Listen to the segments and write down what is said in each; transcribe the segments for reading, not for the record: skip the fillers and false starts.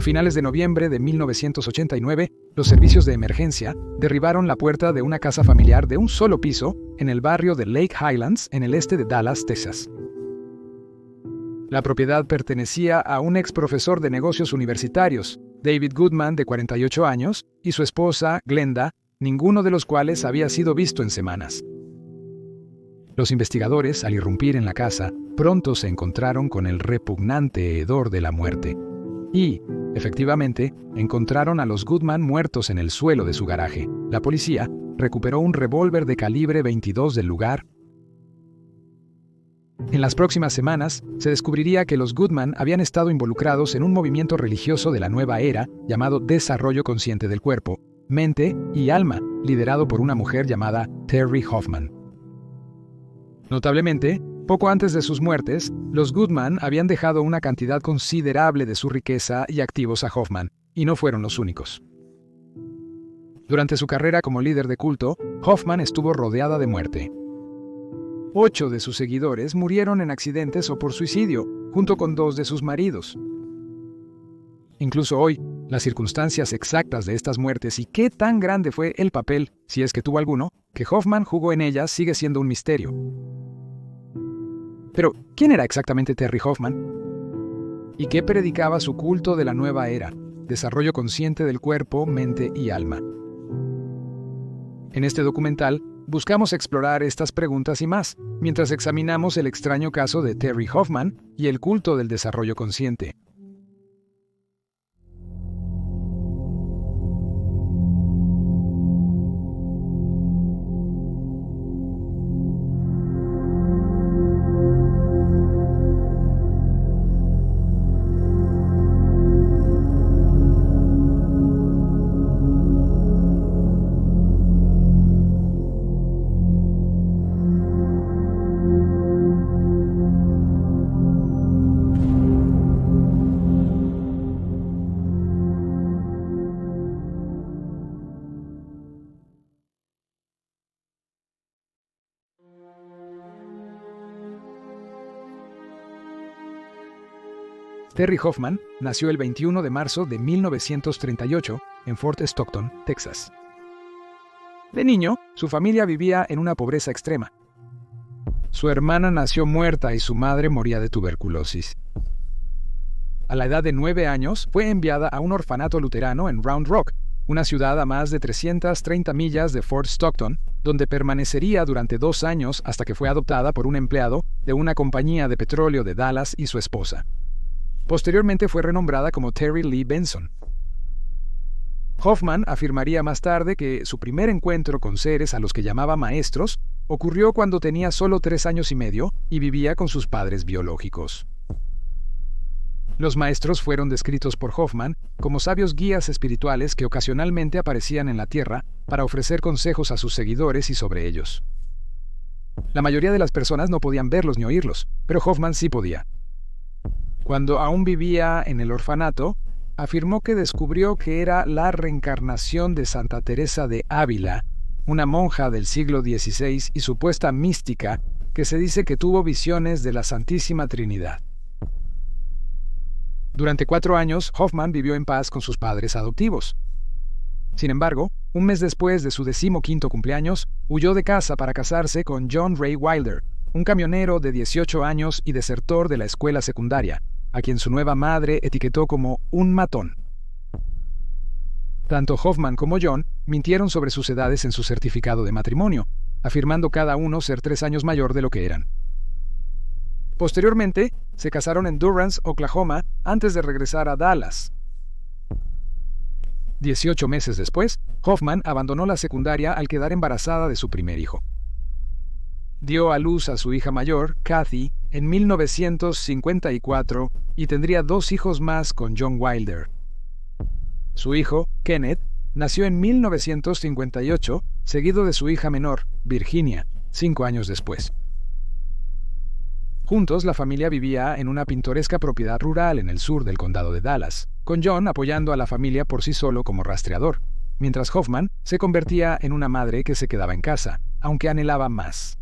A finales de noviembre de 1989, los servicios de emergencia derribaron la puerta de una casa familiar de un solo piso en el barrio de Lake Highlands, en el este de Dallas, Texas. La propiedad pertenecía a un ex profesor de negocios universitarios, David Goodman, de 48 años, y su esposa, Glenda, ninguno de los cuales había sido visto en semanas. Los investigadores, al irrumpir en la casa, pronto se encontraron con el repugnante hedor de la muerte. Y, efectivamente, encontraron a los Goodman muertos en el suelo de su garaje. La policía recuperó un revólver de calibre 22 del lugar. En las próximas semanas, se descubriría que los Goodman habían estado involucrados en un movimiento religioso de la nueva era llamado Desarrollo Consciente del Cuerpo, Mente y Alma, liderado por una mujer llamada Terry Hoffman. Notablemente, poco antes de sus muertes, los Goodman habían dejado una cantidad considerable de su riqueza y activos a Hoffman, y no fueron los únicos. Durante su carrera como líder de culto, Hoffman estuvo rodeada de muerte. 8 de sus seguidores murieron en accidentes o por suicidio, junto con 2 de sus maridos. Incluso hoy, las circunstancias exactas de estas muertes y qué tan grande fue el papel, si es que tuvo alguno, que Hoffman jugó en ellas sigue siendo un misterio. Pero, ¿quién era exactamente Terry Hoffman? ¿Y qué predicaba su culto de la nueva era, desarrollo consciente del cuerpo, mente y alma? En este documental, buscamos explorar estas preguntas y más, mientras examinamos el extraño caso de Terry Hoffman y el culto del desarrollo consciente. Terry Hoffman nació el 21 de marzo de 1938 en Fort Stockton, Texas. De niño, su familia vivía en una pobreza extrema. Su hermana nació muerta y su madre moría de tuberculosis. A la edad de 9 años, fue enviada a un orfanato luterano en Round Rock, una ciudad a más de 330 millas de Fort Stockton, donde permanecería durante 2 años hasta que fue adoptada por un empleado de una compañía de petróleo de Dallas y su esposa. Posteriormente fue renombrada como Terry Lee Benson. Hoffman afirmaría más tarde que su primer encuentro con seres a los que llamaba maestros ocurrió cuando tenía solo 3 años y medio y vivía con sus padres biológicos. Los maestros fueron descritos por Hoffman como sabios guías espirituales que ocasionalmente aparecían en la Tierra para ofrecer consejos a sus seguidores y sobre ellos. La mayoría de las personas no podían verlos ni oírlos, pero Hoffman sí podía. Cuando aún vivía en el orfanato, afirmó que descubrió que era la reencarnación de Santa Teresa de Ávila, una monja del siglo XVI y supuesta mística que se dice que tuvo visiones de la Santísima Trinidad. Durante 4 años, Hoffman vivió en paz con sus padres adoptivos. Sin embargo, un mes después de su 15º cumpleaños, huyó de casa para casarse con John Ray Wilder, un camionero de 18 años y desertor de la escuela secundaria, a quien su nueva madre etiquetó como un matón. Tanto Hoffman como John mintieron sobre sus edades en su certificado de matrimonio, afirmando cada uno ser 3 años mayor de lo que eran. Posteriormente, se casaron en Durance, Oklahoma, antes de regresar a Dallas. 18 meses después, Hoffman abandonó la secundaria al quedar embarazada de su primer hijo. Dio a luz a su hija mayor, Kathy, en 1954 y tendría 2 hijos más con John Wilder. Su hijo, Kenneth, nació en 1958, seguido de su hija menor, Virginia, 5 años después. Juntos, la familia vivía en una pintoresca propiedad rural en el sur del condado de Dallas, con John apoyando a la familia por sí solo como rastreador, mientras Hoffman se convertía en una madre que se quedaba en casa, aunque anhelaba más.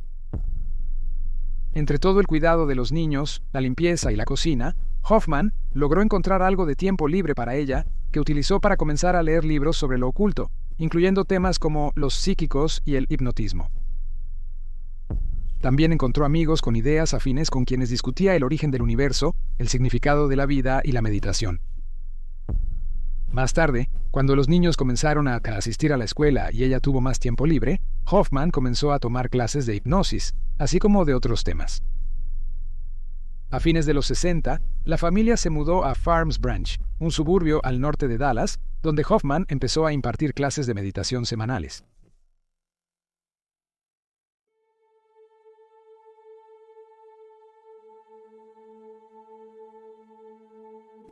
Entre todo el cuidado de los niños, la limpieza y la cocina, Hoffman logró encontrar algo de tiempo libre para ella que utilizó para comenzar a leer libros sobre lo oculto, incluyendo temas como los psíquicos y el hipnotismo. También encontró amigos con ideas afines con quienes discutía el origen del universo, el significado de la vida y la meditación. Más tarde, cuando los niños comenzaron a asistir a la escuela y ella tuvo más tiempo libre, Hoffman comenzó a tomar clases de hipnosis, así como de otros temas. A fines de los 60, la familia se mudó a Farms Branch, un suburbio al norte de Dallas, donde Hoffman empezó a impartir clases de meditación semanales.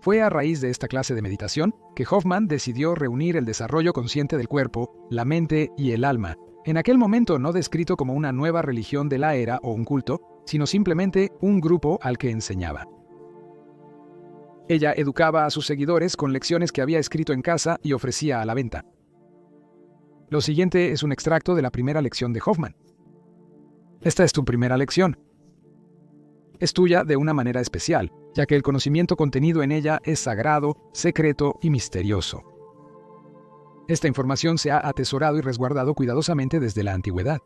Fue a raíz de esta clase de meditación que Hoffman decidió reunir el desarrollo consciente del cuerpo, la mente y el alma, en aquel momento no descrito como una nueva religión de la era o un culto, sino simplemente un grupo al que enseñaba. Ella educaba a sus seguidores con lecciones que había escrito en casa y ofrecía a la venta. Lo siguiente es un extracto de la primera lección de Hoffman. Esta es tu primera lección. Es tuya de una manera especial, ya que el conocimiento contenido en ella es sagrado, secreto y misterioso. Esta información se ha atesorado y resguardado cuidadosamente desde la antigüedad.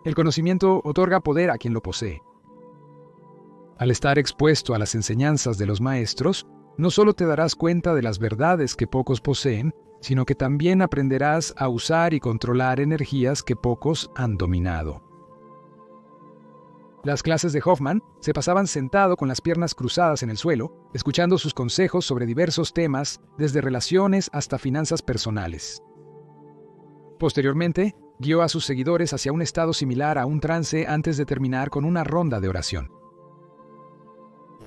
El conocimiento otorga poder a quien lo posee. Al estar expuesto a las enseñanzas de los maestros, no solo te darás cuenta de las verdades que pocos poseen, sino que también aprenderás a usar y controlar energías que pocos han dominado. Las clases de Hoffman se pasaban sentado con las piernas cruzadas en el suelo, escuchando sus consejos sobre diversos temas, desde relaciones hasta finanzas personales. Posteriormente, guió a sus seguidores hacia un estado similar a un trance antes de terminar con una ronda de oración.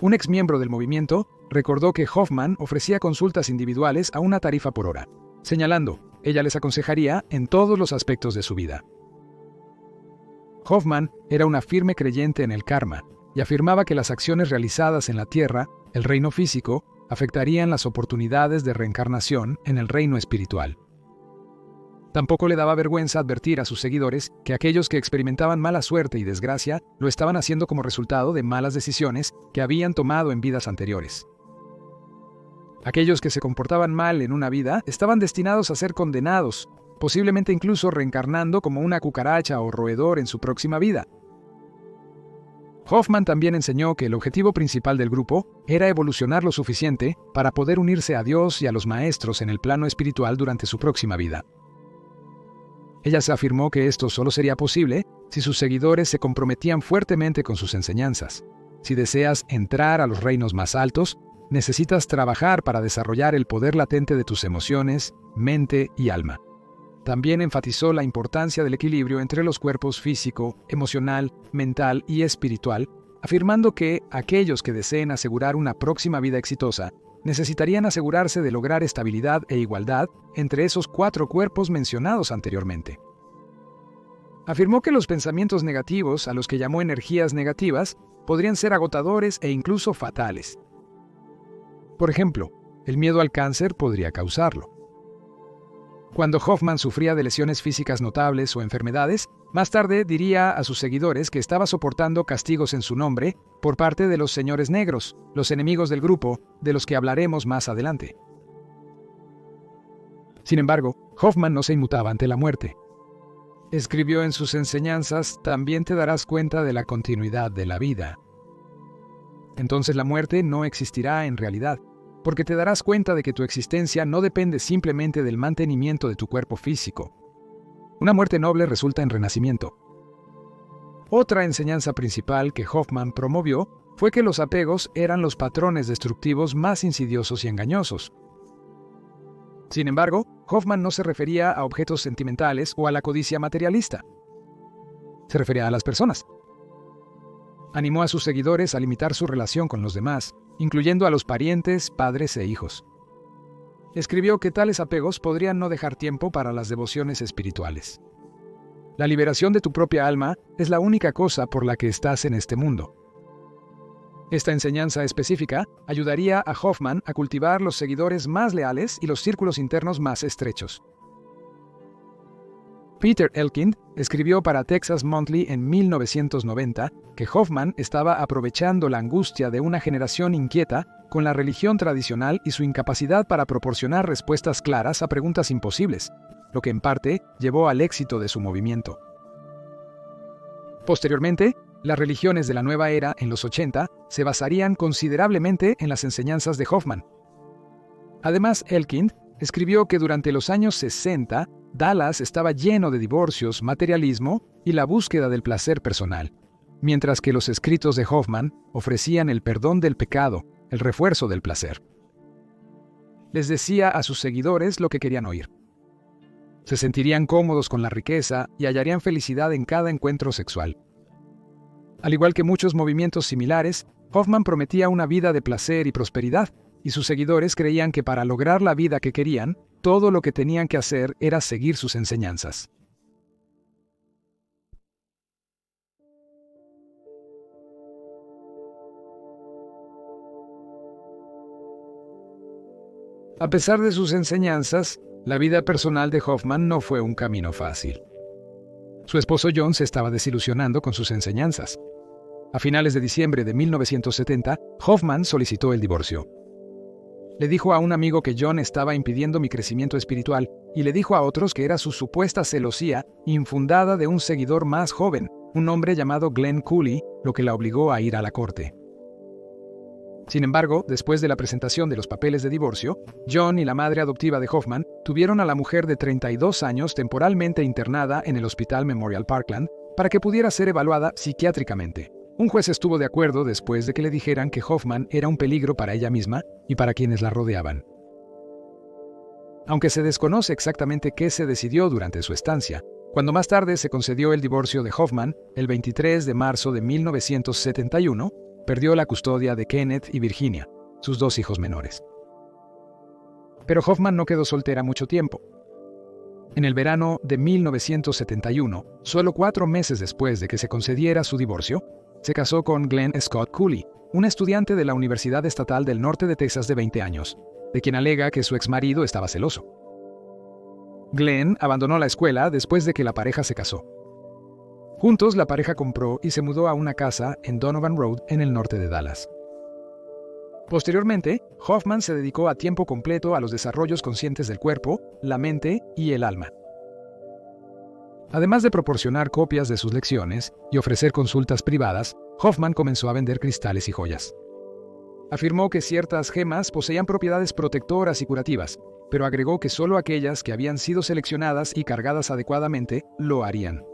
Un exmiembro del movimiento recordó que Hoffman ofrecía consultas individuales a una tarifa por hora, señalando, ella les aconsejaría en todos los aspectos de su vida. Hoffman era una firme creyente en el karma y afirmaba que las acciones realizadas en la Tierra, el reino físico, afectarían las oportunidades de reencarnación en el reino espiritual. Tampoco le daba vergüenza advertir a sus seguidores que aquellos que experimentaban mala suerte y desgracia lo estaban haciendo como resultado de malas decisiones que habían tomado en vidas anteriores. Aquellos que se comportaban mal en una vida estaban destinados a ser condenados, posiblemente incluso reencarnando como una cucaracha o roedor en su próxima vida. Hoffman también enseñó que el objetivo principal del grupo era evolucionar lo suficiente para poder unirse a Dios y a los maestros en el plano espiritual durante su próxima vida. Ella se afirmó que esto solo sería posible si sus seguidores se comprometían fuertemente con sus enseñanzas. Si deseas entrar a los reinos más altos, necesitas trabajar para desarrollar el poder latente de tus emociones, mente y alma. También enfatizó la importancia del equilibrio entre los cuerpos físico, emocional, mental y espiritual, afirmando que aquellos que deseen asegurar una próxima vida exitosa necesitarían asegurarse de lograr estabilidad e igualdad entre esos 4 cuerpos mencionados anteriormente. Afirmó que los pensamientos negativos, a los que llamó energías negativas, podrían ser agotadores e incluso fatales. Por ejemplo, el miedo al cáncer podría causarlo. Cuando Hoffman sufría de lesiones físicas notables o enfermedades, más tarde diría a sus seguidores que estaba soportando castigos en su nombre por parte de los señores negros, los enemigos del grupo, de los que hablaremos más adelante. Sin embargo, Hoffman no se inmutaba ante la muerte. Escribió en sus enseñanzas, también te darás cuenta de la continuidad de la vida. Entonces la muerte no existirá en realidad, porque te darás cuenta de que tu existencia no depende simplemente del mantenimiento de tu cuerpo físico. Una muerte noble resulta en renacimiento. Otra enseñanza principal que Hoffman promovió fue que los apegos eran los patrones destructivos más insidiosos y engañosos. Sin embargo, Hoffman no se refería a objetos sentimentales o a la codicia materialista. Se refería a las personas. Animó a sus seguidores a limitar su relación con los demás, incluyendo a los parientes, padres e hijos. Escribió que tales apegos podrían no dejar tiempo para las devociones espirituales. La liberación de tu propia alma es la única cosa por la que estás en este mundo. Esta enseñanza específica ayudaría a Hoffman a cultivar los seguidores más leales y los círculos internos más estrechos. Peter Elkind escribió para Texas Monthly en 1990 que Hoffman estaba aprovechando la angustia de una generación inquieta con la religión tradicional y su incapacidad para proporcionar respuestas claras a preguntas imposibles, lo que en parte llevó al éxito de su movimiento. Posteriormente, las religiones de la nueva era en los 80 se basarían considerablemente en las enseñanzas de Hoffman. Además, Elkind escribió que durante los años 60, Dallas estaba lleno de divorcios, materialismo y la búsqueda del placer personal, mientras que los escritos de Hoffman ofrecían el perdón del pecado, el refuerzo del placer. Les decía a sus seguidores lo que querían oír. Se sentirían cómodos con la riqueza y hallarían felicidad en cada encuentro sexual. Al igual que muchos movimientos similares, Hoffman prometía una vida de placer y prosperidad, y sus seguidores creían que para lograr la vida que querían, todo lo que tenían que hacer era seguir sus enseñanzas. A pesar de sus enseñanzas, la vida personal de Hoffman no fue un camino fácil. Su esposo John se estaba desilusionando con sus enseñanzas. A finales de diciembre de 1970, Hoffman solicitó el divorcio. Le dijo a un amigo que John estaba impidiendo mi crecimiento espiritual y le dijo a otros que era su supuesta celosía infundada de un seguidor más joven, un hombre llamado Glenn Cooley, lo que la obligó a ir a la corte. Sin embargo, después de la presentación de los papeles de divorcio, John y la madre adoptiva de Hoffman tuvieron a la mujer de 32 años temporalmente internada en el Hospital Memorial Parkland para que pudiera ser evaluada psiquiátricamente. Un juez estuvo de acuerdo después de que le dijeran que Hoffman era un peligro para ella misma y para quienes la rodeaban. Aunque se desconoce exactamente qué se decidió durante su estancia, cuando más tarde se concedió el divorcio de Hoffman, el 23 de marzo de 1971, perdió la custodia de Kenneth y Virginia, sus dos hijos menores. Pero Hoffman no quedó soltera mucho tiempo. En el verano de 1971, solo 4 meses después de que se concediera su divorcio, se casó con Glenn Scott Cooley, un estudiante de la Universidad Estatal del Norte de Texas de 20 años, de quien alega que su exmarido estaba celoso. Glenn abandonó la escuela después de que la pareja se casó. Juntos, la pareja compró y se mudó a una casa en Donovan Road, en el norte de Dallas. Posteriormente, Hoffman se dedicó a tiempo completo a los desarrollos conscientes del cuerpo, la mente y el alma. Además de proporcionar copias de sus lecciones y ofrecer consultas privadas, Hoffman comenzó a vender cristales y joyas. Afirmó que ciertas gemas poseían propiedades protectoras y curativas, pero agregó que solo aquellas que habían sido seleccionadas y cargadas adecuadamente lo harían.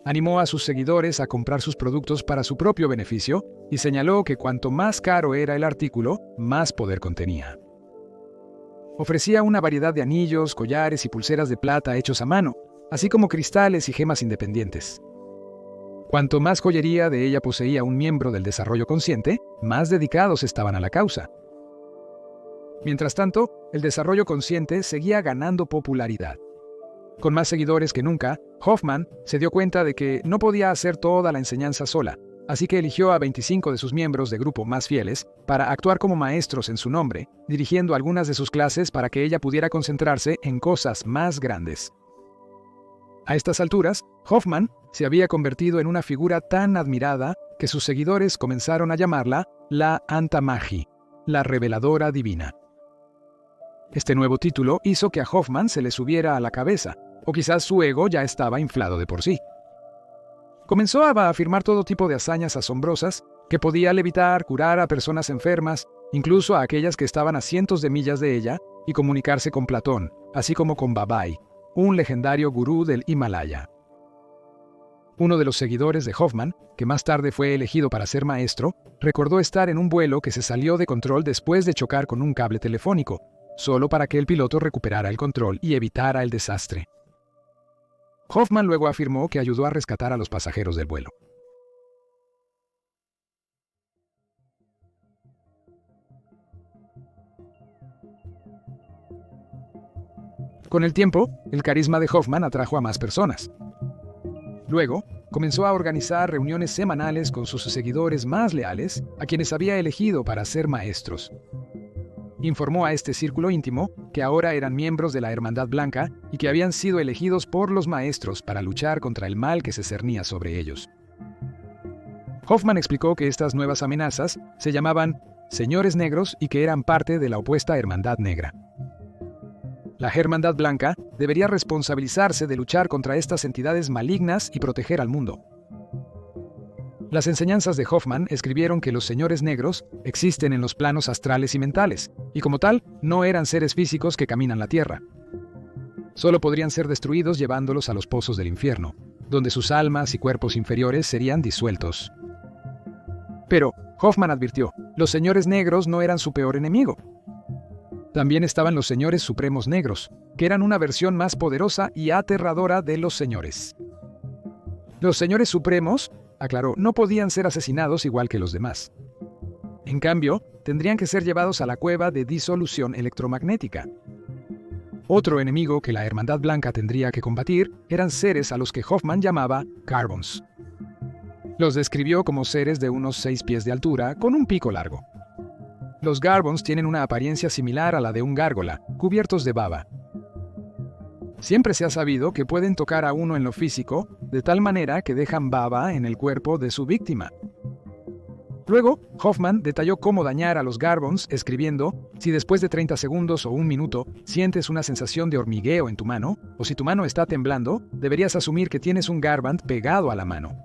Animó a sus seguidores a comprar sus productos para su propio beneficio y señaló que cuanto más caro era el artículo, más poder contenía. Ofrecía una variedad de anillos, collares y pulseras de plata hechos a mano, así como cristales y gemas independientes. Cuanto más joyería de ella poseía un miembro del desarrollo consciente, más dedicados estaban a la causa. Mientras tanto, el desarrollo consciente seguía ganando popularidad. Con más seguidores que nunca, Hoffman se dio cuenta de que no podía hacer toda la enseñanza sola, así que eligió a 25 de sus miembros de grupo más fieles para actuar como maestros en su nombre, dirigiendo algunas de sus clases para que ella pudiera concentrarse en cosas más grandes. A estas alturas, Hoffman se había convertido en una figura tan admirada que sus seguidores comenzaron a llamarla la Antamagi, la reveladora divina. Este nuevo título hizo que a Hoffman se le subiera a la cabeza, o quizás su ego ya estaba inflado de por sí. Comenzó a afirmar todo tipo de hazañas asombrosas, que podía levitar, curar a personas enfermas, incluso a aquellas que estaban a cientos de millas de ella, y comunicarse con Platón, así como con Babai, un legendario gurú del Himalaya. Uno de los seguidores de Hoffman, que más tarde fue elegido para ser maestro, recordó estar en un vuelo que se salió de control después de chocar con un cable telefónico, solo para que el piloto recuperara el control y evitara el desastre. Hoffman luego afirmó que ayudó a rescatar a los pasajeros del vuelo. Con el tiempo, el carisma de Hoffman atrajo a más personas. Luego, comenzó a organizar reuniones semanales con sus seguidores más leales, a quienes había elegido para ser maestros. informó a este círculo íntimo que ahora eran miembros de la Hermandad Blanca y que habían sido elegidos por los maestros para luchar contra el mal que se cernía sobre ellos. Hoffman explicó que estas nuevas amenazas se llamaban Señores Negros y que eran parte de la opuesta Hermandad Negra. La Hermandad Blanca debería responsabilizarse de luchar contra estas entidades malignas y proteger al mundo. Las enseñanzas de Hoffman escribieron que los señores negros existen en los planos astrales y mentales, y como tal, no eran seres físicos que caminan la tierra. Solo podrían ser destruidos llevándolos a los pozos del infierno, donde sus almas y cuerpos inferiores serían disueltos. Pero, Hoffman advirtió, los señores negros no eran su peor enemigo. También estaban los señores supremos negros, que eran una versión más poderosa y aterradora de los señores. Los señores supremos, aclaró, no podían ser asesinados igual que los demás. En cambio, tendrían que ser llevados a la cueva de disolución electromagnética. Otro enemigo que la Hermandad Blanca tendría que combatir eran seres a los que Hoffman llamaba Garbons. Los describió como seres de unos 6 pies de altura, con un pico largo. Los Garbons tienen una apariencia similar a la de un gárgola, cubiertos de baba. Siempre se ha sabido que pueden tocar a uno en lo físico, de tal manera que dejan baba en el cuerpo de su víctima. Luego, Hoffman detalló cómo dañar a los Garbons escribiendo, si después de 30 segundos o 1 minuto sientes una sensación de hormigueo en tu mano, o si tu mano está temblando, deberías asumir que tienes un Garband pegado a la mano.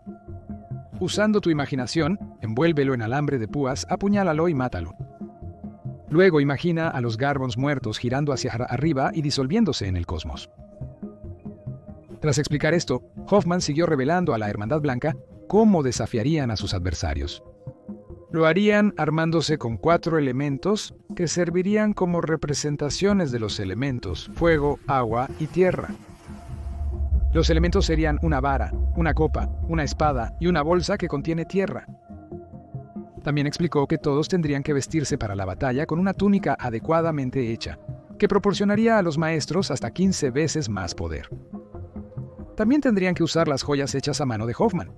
Usando tu imaginación, envuélvelo en alambre de púas, apuñálalo y mátalo. Luego imagina a los Garbons muertos girando hacia arriba y disolviéndose en el cosmos. Tras explicar esto, Hoffman siguió revelando a la Hermandad Blanca cómo desafiarían a sus adversarios. Lo harían armándose con 4 elementos que servirían como representaciones de los elementos fuego, agua y tierra. Los elementos serían una vara, una copa, una espada y una bolsa que contiene tierra. También explicó que todos tendrían que vestirse para la batalla con una túnica adecuadamente hecha, que proporcionaría a los maestros hasta 15 veces más poder. También tendrían que usar las joyas hechas a mano de Hoffman.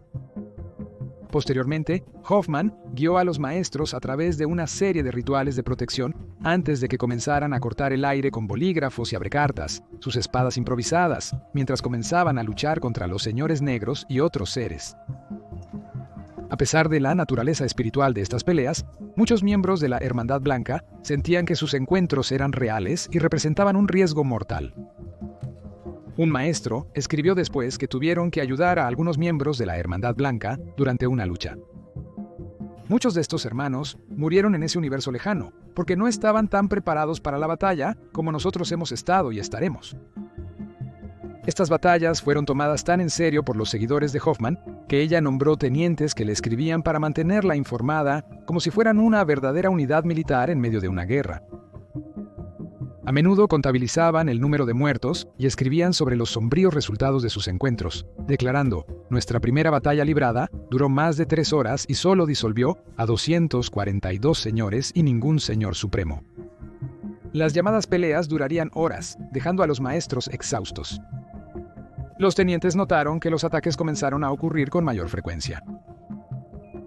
Posteriormente, Hoffman guió a los maestros a través de una serie de rituales de protección antes de que comenzaran a cortar el aire con bolígrafos y abrecartas, sus espadas improvisadas, mientras comenzaban a luchar contra los señores negros y otros seres. A pesar de la naturaleza espiritual de estas peleas, muchos miembros de la Hermandad Blanca sentían que sus encuentros eran reales y representaban un riesgo mortal. Un maestro escribió después que tuvieron que ayudar a algunos miembros de la Hermandad Blanca durante una lucha. Muchos de estos hermanos murieron en ese universo lejano, porque no estaban tan preparados para la batalla como nosotros hemos estado y estaremos. Estas batallas fueron tomadas tan en serio por los seguidores de Hoffman que ella nombró tenientes que le escribían para mantenerla informada como si fueran una verdadera unidad militar en medio de una guerra. A menudo contabilizaban el número de muertos y escribían sobre los sombríos resultados de sus encuentros, declarando: nuestra primera batalla librada duró más de 3 horas y solo disolvió a 242 señores y ningún señor supremo. Las llamadas peleas durarían horas, dejando a los maestros exhaustos. Los tenientes notaron que los ataques comenzaron a ocurrir con mayor frecuencia.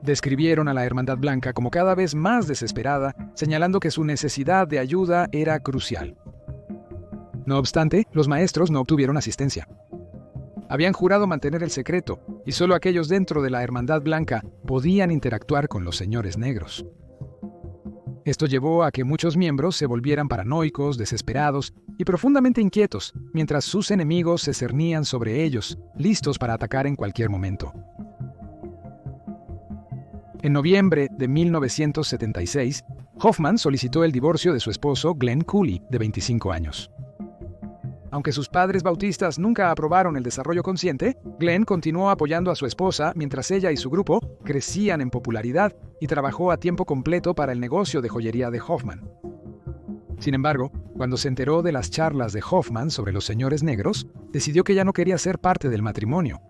Describieron a la Hermandad Blanca como cada vez más desesperada, señalando que su necesidad de ayuda era crucial. No obstante, los maestros no obtuvieron asistencia. Habían jurado mantener el secreto, y solo aquellos dentro de la Hermandad Blanca podían interactuar con los señores negros. Esto llevó a que muchos miembros se volvieran paranoicos, desesperados y profundamente inquietos, mientras sus enemigos se cernían sobre ellos, listos para atacar en cualquier momento. En noviembre de 1976, Hoffman solicitó el divorcio de su esposo Glenn Cooley, de 25 años. Aunque sus padres bautistas nunca aprobaron el desarrollo consciente, Glenn continuó apoyando a su esposa mientras ella y su grupo crecían en popularidad y trabajó a tiempo completo para el negocio de joyería de Hoffman. Sin embargo, cuando se enteró de las charlas de Hoffman sobre los señores negros, decidió que ya no quería ser parte del matrimonio.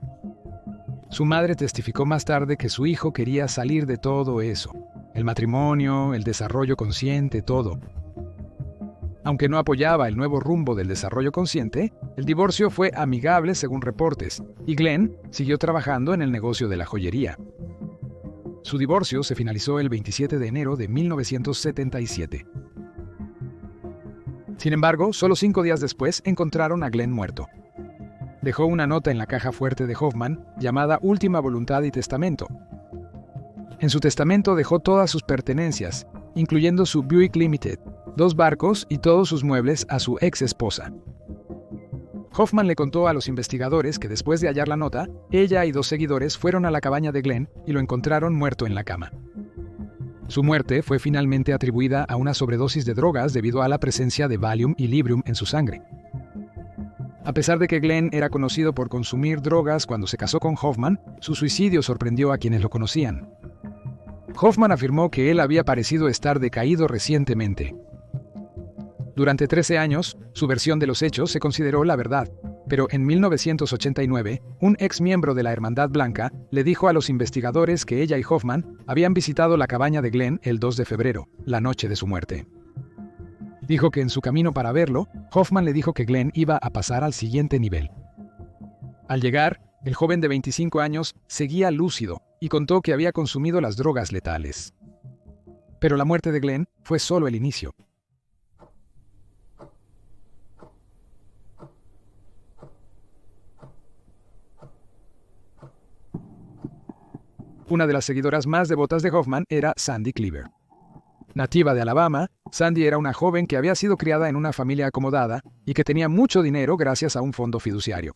Su madre testificó más tarde que su hijo quería salir de todo eso, el matrimonio, el desarrollo consciente, todo. Aunque no apoyaba el nuevo rumbo del desarrollo consciente, el divorcio fue amigable según reportes, y Glenn siguió trabajando en el negocio de la joyería. Su divorcio se finalizó el 27 de enero de 1977. Sin embargo, solo 5 días después encontraron a Glenn muerto. Dejó una nota en la caja fuerte de Hoffman llamada Última Voluntad y Testamento. En su testamento dejó todas sus pertenencias, incluyendo su Buick Limited, 2 barcos y todos sus muebles a su ex esposa. Hoffman le contó a los investigadores que después de hallar la nota, ella y 2 seguidores fueron a la cabaña de Glenn y lo encontraron muerto en la cama. Su muerte fue finalmente atribuida a una sobredosis de drogas debido a la presencia de Valium y Librium en su sangre. A pesar de que Glenn era conocido por consumir drogas cuando se casó con Hoffman, su suicidio sorprendió a quienes lo conocían. Hoffman afirmó que él había parecido estar decaído recientemente. Durante 13 años, su versión de los hechos se consideró la verdad, pero en 1989, un ex miembro de la Hermandad Blanca le dijo a los investigadores que ella y Hoffman habían visitado la cabaña de Glenn el 2 de febrero, la noche de su muerte. Dijo que en su camino para verlo, Hoffman le dijo que Glenn iba a pasar al siguiente nivel. Al llegar, el joven de 25 años seguía lúcido y contó que había consumido las drogas letales. Pero la muerte de Glenn fue solo el inicio. Una de las seguidoras más devotas de Hoffman era Sandy Cleaver. Nativa de Alabama, Sandy era una joven que había sido criada en una familia acomodada y que tenía mucho dinero gracias a un fondo fiduciario.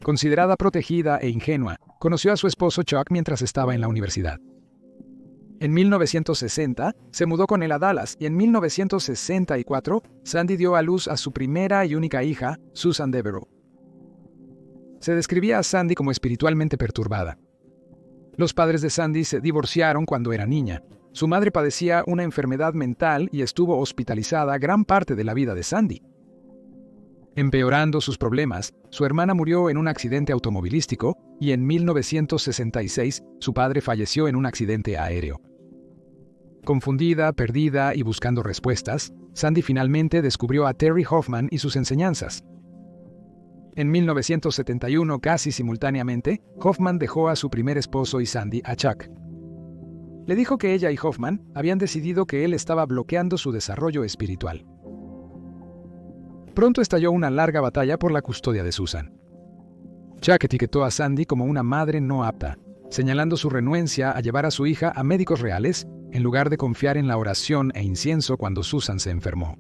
Considerada protegida e ingenua, conoció a su esposo Chuck mientras estaba en la universidad. En 1960, se mudó con él a Dallas y en 1964, Sandy dio a luz a su primera y única hija, Susan Devereaux. Se describía a Sandy como espiritualmente perturbada. Los padres de Sandy se divorciaron cuando era niña. Su madre padecía una enfermedad mental y estuvo hospitalizada gran parte de la vida de Sandy. Empeorando sus problemas, su hermana murió en un accidente automovilístico y en 1966 su padre falleció en un accidente aéreo. Confundida, perdida y buscando respuestas, Sandy finalmente descubrió a Terry Hoffman y sus enseñanzas. En 1971, casi simultáneamente, Hoffman dejó a su primer esposo y Sandy a Chuck. Le dijo que ella y Hoffman habían decidido que él estaba bloqueando su desarrollo espiritual. Pronto estalló una larga batalla por la custodia de Susan. Chuck etiquetó a Sandy como una madre no apta, señalando su renuencia a llevar a su hija a médicos reales en lugar de confiar en la oración e incienso cuando Susan se enfermó.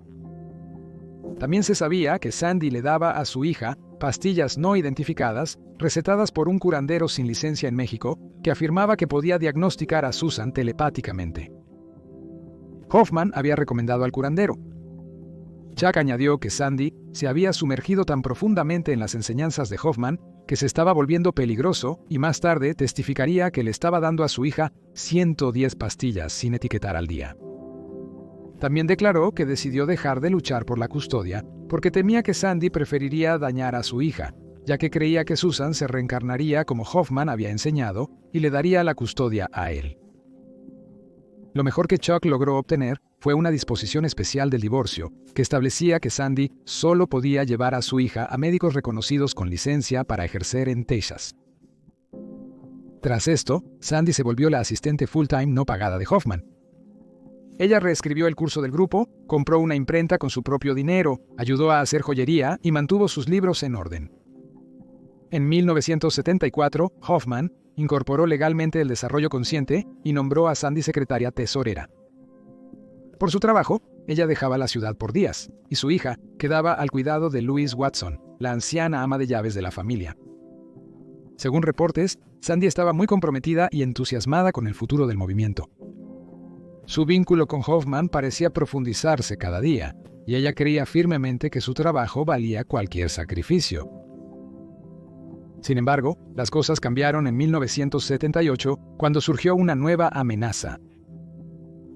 También se sabía que Sandy le daba a su hija pastillas no identificadas recetadas por un curandero sin licencia en México que afirmaba que podía diagnosticar a Susan telepáticamente. Hoffman había recomendado al curandero. Chuck añadió que Sandy se había sumergido tan profundamente en las enseñanzas de Hoffman que se estaba volviendo peligroso y más tarde testificaría que le estaba dando a su hija 110 pastillas sin etiquetar al día. También declaró que decidió dejar de luchar por la custodia porque temía que Sandy preferiría dañar a su hija, ya que creía que Susan se reencarnaría como Hoffman había enseñado y le daría la custodia a él. Lo mejor que Chuck logró obtener fue una disposición especial del divorcio que establecía que Sandy solo podía llevar a su hija a médicos reconocidos con licencia para ejercer en Texas. Tras esto, Sandy se volvió la asistente full-time no pagada de Hoffman. Ella reescribió el curso del grupo, compró una imprenta con su propio dinero, ayudó a hacer joyería y mantuvo sus libros en orden. En 1974, Hoffman incorporó legalmente el desarrollo consciente y nombró a Sandy secretaria tesorera. Por su trabajo, ella dejaba la ciudad por días, y su hija quedaba al cuidado de Louise Watson, la anciana ama de llaves de la familia. Según reportes, Sandy estaba muy comprometida y entusiasmada con el futuro del movimiento. Su vínculo con Hoffman parecía profundizarse cada día, y ella creía firmemente que su trabajo valía cualquier sacrificio. Sin embargo, las cosas cambiaron en 1978, cuando surgió una nueva amenaza.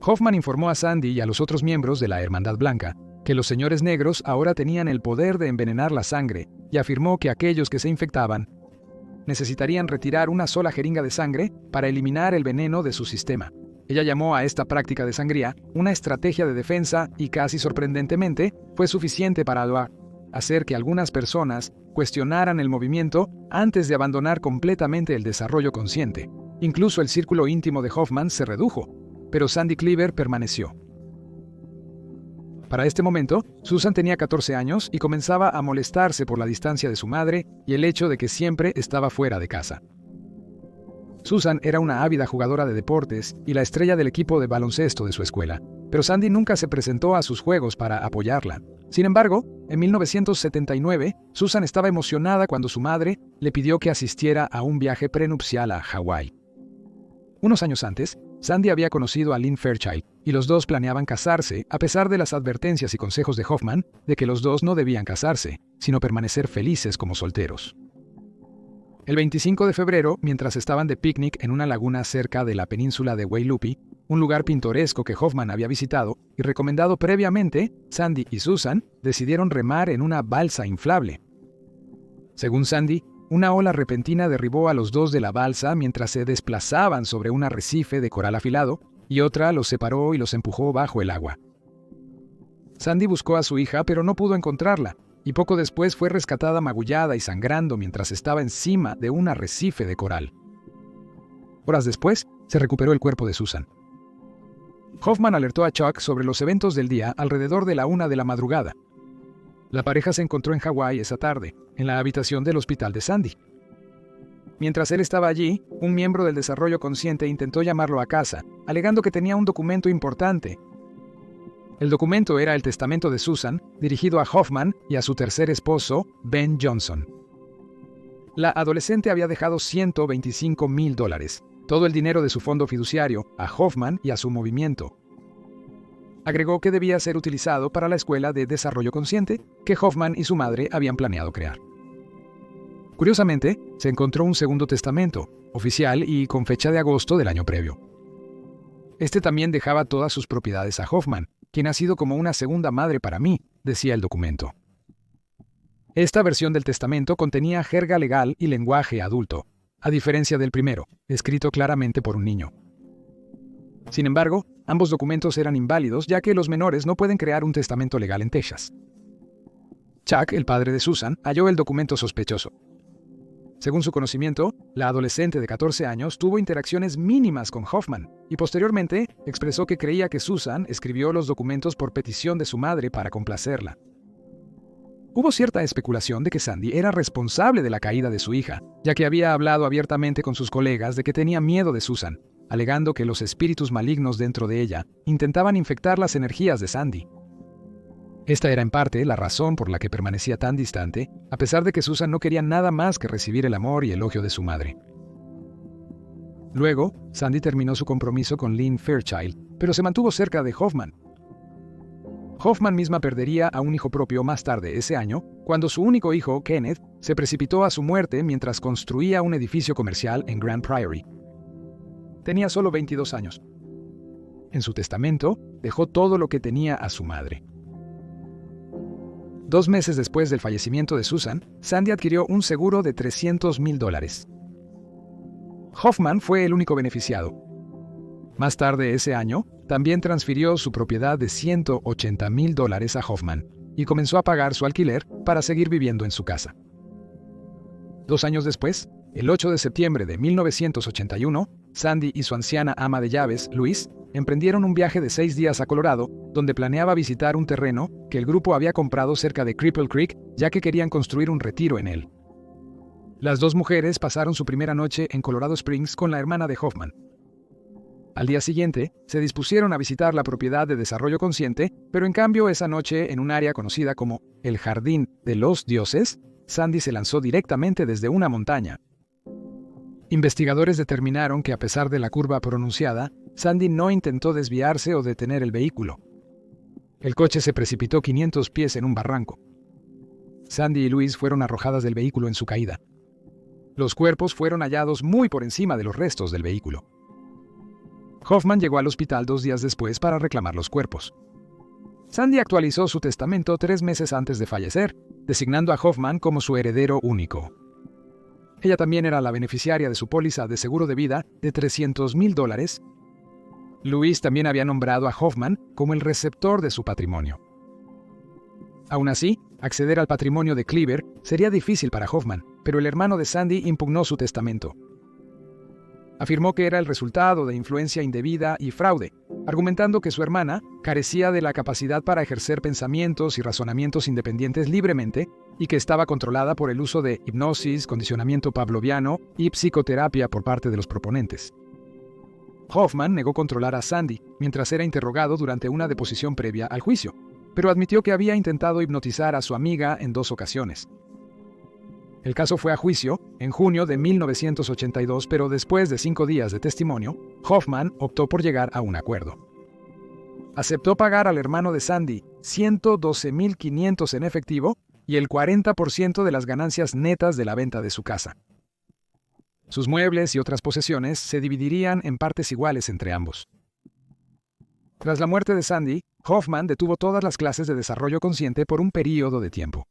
Hoffman informó a Sandy y a los otros miembros de la Hermandad Blanca que los señores negros ahora tenían el poder de envenenar la sangre, y afirmó que aquellos que se infectaban necesitarían retirar una sola jeringa de sangre para eliminar el veneno de su sistema. Ella llamó a esta práctica de sangría una estrategia de defensa y casi sorprendentemente fue suficiente para hacer que algunas personas cuestionaran el movimiento antes de abandonar completamente el desarrollo consciente. Incluso el círculo íntimo de Hoffman se redujo, pero Sandy Cleaver permaneció. Para este momento, Susan tenía 14 años y comenzaba a molestarse por la distancia de su madre y el hecho de que siempre estaba fuera de casa. Susan era una ávida jugadora de deportes y la estrella del equipo de baloncesto de su escuela, pero Sandy nunca se presentó a sus juegos para apoyarla. Sin embargo, en 1979, Susan estaba emocionada cuando su madre le pidió que asistiera a un viaje prenupcial a Hawái. Unos años antes, Sandy había conocido a Lynn Fairchild y los dos planeaban casarse a pesar de las advertencias y consejos de Hoffman de que los dos no debían casarse, sino permanecer felices como solteros. El 25 de febrero, mientras estaban de picnic en una laguna cerca de la península de Wailupi, un lugar pintoresco que Hoffman había visitado y recomendado previamente, Sandy y Susan decidieron remar en una balsa inflable. Según Sandy, una ola repentina derribó a los dos de la balsa mientras se desplazaban sobre un arrecife de coral afilado y otra los separó y los empujó bajo el agua. Sandy buscó a su hija pero no pudo encontrarla, y poco después fue rescatada magullada y sangrando mientras estaba encima de un arrecife de coral. Horas después, se recuperó el cuerpo de Susan. Hoffman alertó a Chuck sobre los eventos del día alrededor de la 1 de la madrugada. La pareja se encontró en Hawái esa tarde, en la habitación del hospital de Sandy. Mientras él estaba allí, un miembro del desarrollo consciente intentó llamarlo a casa, alegando que tenía un documento importante. El documento era el testamento de Susan, dirigido a Hoffman y a su tercer esposo, Ben Johnson. La adolescente había dejado $125,000, todo el dinero de su fondo fiduciario, a Hoffman y a su movimiento. Agregó que debía ser utilizado para la escuela de desarrollo consciente que Hoffman y su madre habían planeado crear. Curiosamente, se encontró un segundo testamento, oficial y con fecha de agosto del año previo. Este también dejaba todas sus propiedades a Hoffman, quien ha sido como una segunda madre para mí, decía el documento. Esta versión del testamento contenía jerga legal y lenguaje adulto, a diferencia del primero, escrito claramente por un niño. Sin embargo, ambos documentos eran inválidos ya que los menores no pueden crear un testamento legal en Texas. Chuck, el padre de Susan, halló el documento sospechoso. Según su conocimiento, la adolescente de 14 años tuvo interacciones mínimas con Hoffman y posteriormente expresó que creía que Susan escribió los documentos por petición de su madre para complacerla. Hubo cierta especulación de que Sandy era responsable de la caída de su hija, ya que había hablado abiertamente con sus colegas de que tenía miedo de Susan, alegando que los espíritus malignos dentro de ella intentaban infectar las energías de Sandy. Esta era en parte la razón por la que permanecía tan distante, a pesar de que Susan no quería nada más que recibir el amor y elogio de su madre. Luego, Sandy terminó su compromiso con Lynn Fairchild, pero se mantuvo cerca de Hoffman. Hoffman misma perdería a un hijo propio más tarde ese año, cuando su único hijo, Kenneth, se precipitó a su muerte mientras construía un edificio comercial en Grand Prairie. Tenía solo 22 años. En su testamento, dejó todo lo que tenía a su madre. 2 meses después del fallecimiento de Susan, Sandy adquirió un seguro de $300,000. Hoffman fue el único beneficiado. Más tarde ese año, también transfirió su propiedad de $180,000 a Hoffman y comenzó a pagar su alquiler para seguir viviendo en su casa. 2 años después, el 8 de septiembre de 1981, Sandy y su anciana ama de llaves, Louise, emprendieron un viaje de 6 días a Colorado, donde planeaba visitar un terreno que el grupo había comprado cerca de Cripple Creek, ya que querían construir un retiro en él. Las dos mujeres pasaron su primera noche en Colorado Springs con la hermana de Hoffman. Al día siguiente, se dispusieron a visitar la propiedad de desarrollo consciente, pero en cambio esa noche en un área conocida como el Jardín de los Dioses, Sandy se lanzó directamente desde una montaña. Investigadores determinaron que a pesar de la curva pronunciada, Sandy no intentó desviarse o detener el vehículo. El coche se precipitó 500 pies en un barranco. Sandy y Louise fueron arrojadas del vehículo en su caída. Los cuerpos fueron hallados muy por encima de los restos del vehículo. Hoffman llegó al hospital 2 días después para reclamar los cuerpos. Sandy actualizó su testamento 3 meses antes de fallecer, designando a Hoffman como su heredero único. Ella también era la beneficiaria de su póliza de seguro de vida de $300,000. Louise también había nombrado a Hoffman como el receptor de su patrimonio. Aún así, acceder al patrimonio de Cleaver sería difícil para Hoffman, pero el hermano de Sandy impugnó su testamento. Afirmó que era el resultado de influencia indebida y fraude, argumentando que su hermana carecía de la capacidad para ejercer pensamientos y razonamientos independientes libremente y que estaba controlada por el uso de hipnosis, condicionamiento pavloviano y psicoterapia por parte de los proponentes. Hoffman negó controlar a Sandy mientras era interrogado durante una deposición previa al juicio, pero admitió que había intentado hipnotizar a su amiga en 2 ocasiones. El caso fue a juicio en junio de 1982, pero después de 5 días de testimonio, Hoffman optó por llegar a un acuerdo. Aceptó pagar al hermano de Sandy $112,500 en efectivo y el 40% de las ganancias netas de la venta de su casa. Sus muebles y otras posesiones se dividirían en partes iguales entre ambos. Tras la muerte de Sandy, Hoffman detuvo todas las clases de desarrollo consciente por un período de tiempo.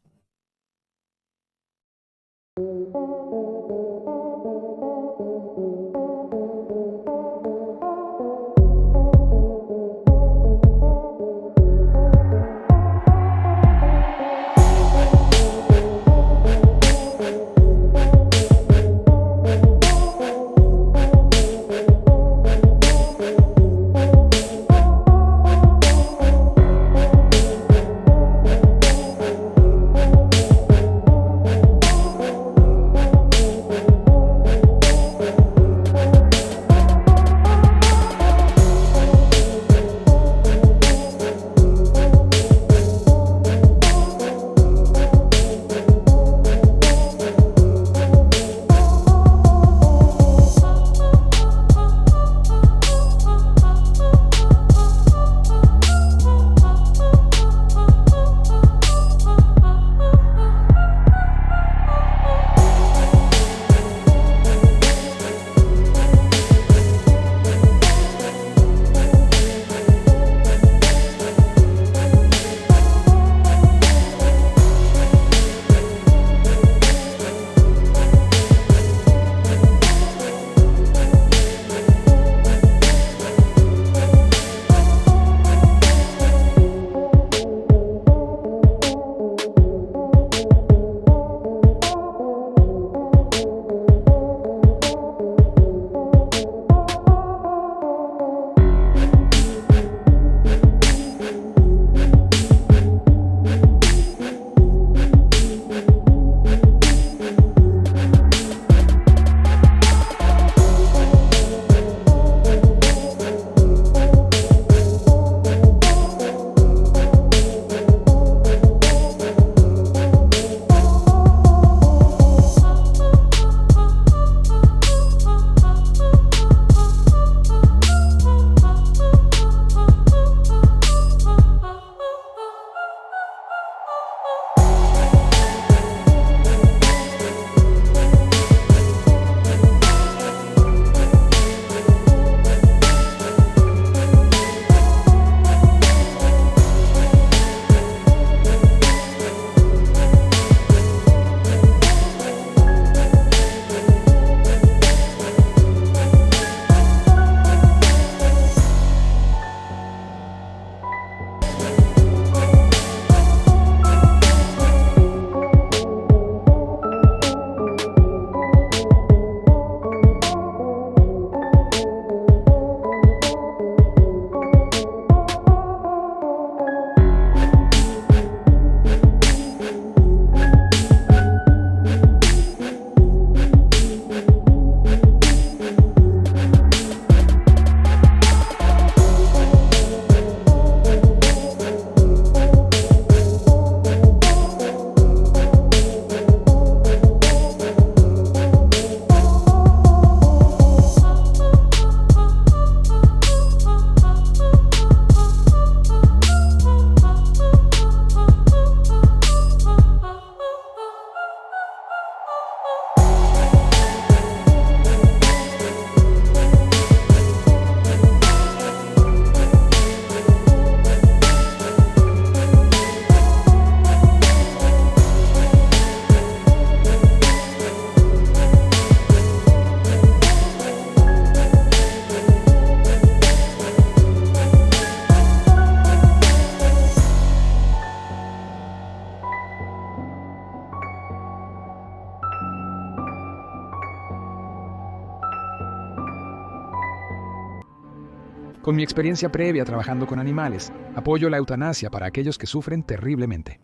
Con mi experiencia previa trabajando con animales, apoyo la eutanasia para aquellos que sufren terriblemente.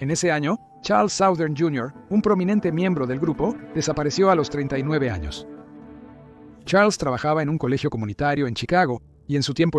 En ese año, Charles Southern Jr., un prominente miembro del grupo, desapareció a los 39 años. Charles trabajaba en un colegio comunitario en Chicago y en su tiempo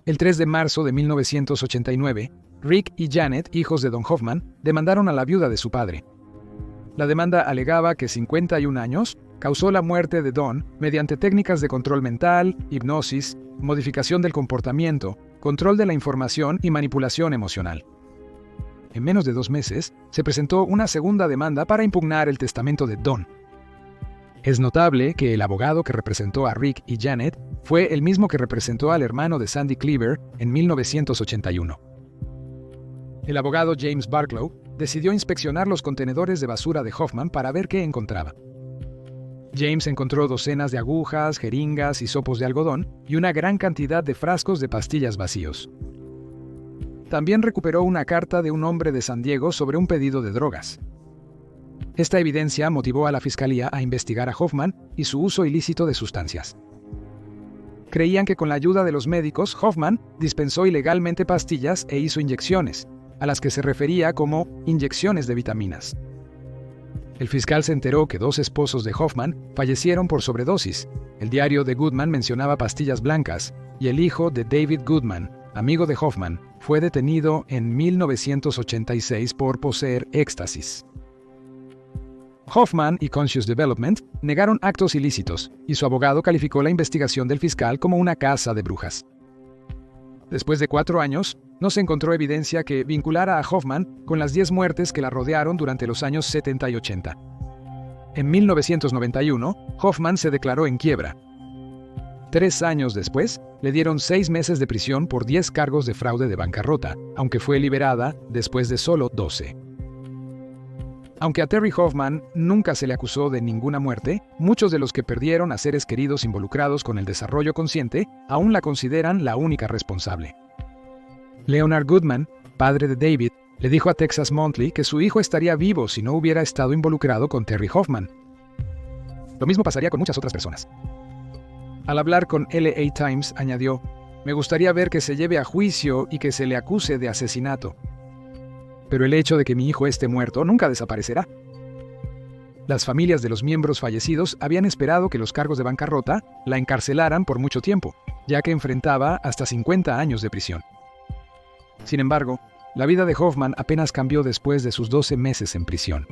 El 3 de marzo de 1989, Rick y Janet, hijos de Don Hoffman, demandaron a la viuda de su padre. La demanda alegaba que 51 años causó la muerte de Don mediante técnicas de control mental, hipnosis, modificación del comportamiento, control de la información y manipulación emocional. En menos de 2 meses, se presentó una segunda demanda para impugnar el testamento de Don. Es notable que el abogado que representó a Rick y Janet fue el mismo que representó al hermano de Sandy Cleaver en 1981. El abogado James Barklow decidió inspeccionar los contenedores de basura de Hoffman para ver qué encontraba. James encontró docenas de agujas, jeringas, hisopos de algodón y una gran cantidad de frascos de pastillas vacíos. También recuperó una carta de un hombre de San Diego sobre un pedido de drogas. Esta evidencia motivó a la fiscalía a investigar a Hoffman y su uso ilícito de sustancias. Creían que con la ayuda de los médicos, Hoffman dispensó ilegalmente pastillas e hizo inyecciones, a las que se refería como inyecciones de vitaminas. El fiscal se enteró que 2 esposos de Hoffman fallecieron por sobredosis. El diario de Goodman mencionaba pastillas blancas, y el hijo de David Goodman, amigo de Hoffman, fue detenido en 1986 por poseer éxtasis. Hoffman y Conscious Development negaron actos ilícitos, y su abogado calificó la investigación del fiscal como una caza de brujas. Después de 4 años, no se encontró evidencia que vinculara a Hoffman con las 10 muertes que la rodearon durante los años 70 y 80. En 1991, Hoffman se declaró en quiebra. 3 años después, le dieron 6 meses de prisión por 10 cargos de fraude de bancarrota, aunque fue liberada después de solo 12. Aunque a Terry Hoffman nunca se le acusó de ninguna muerte, muchos de los que perdieron a seres queridos involucrados con el desarrollo consciente aún la consideran la única responsable. Leonard Goodman, padre de David, le dijo a Texas Monthly que su hijo estaría vivo si no hubiera estado involucrado con Terry Hoffman. Lo mismo pasaría con muchas otras personas. Al hablar con LA Times, añadió: "Me gustaría ver que se lleve a juicio y que se le acuse de asesinato. Pero el hecho de que mi hijo esté muerto nunca desaparecerá". Las familias de los miembros fallecidos habían esperado que los cargos de bancarrota la encarcelaran por mucho tiempo, ya que enfrentaba hasta 50 años de prisión. Sin embargo, la vida de Hoffman apenas cambió después de sus 12 meses en prisión.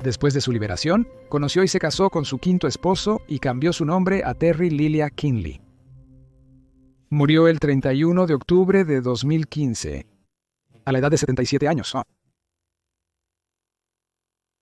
Después de su liberación, conoció y se casó con su 5º esposo y cambió su nombre a Terry Lilia Kinley. Murió el 31 de octubre de 2015, a la edad de 77 años.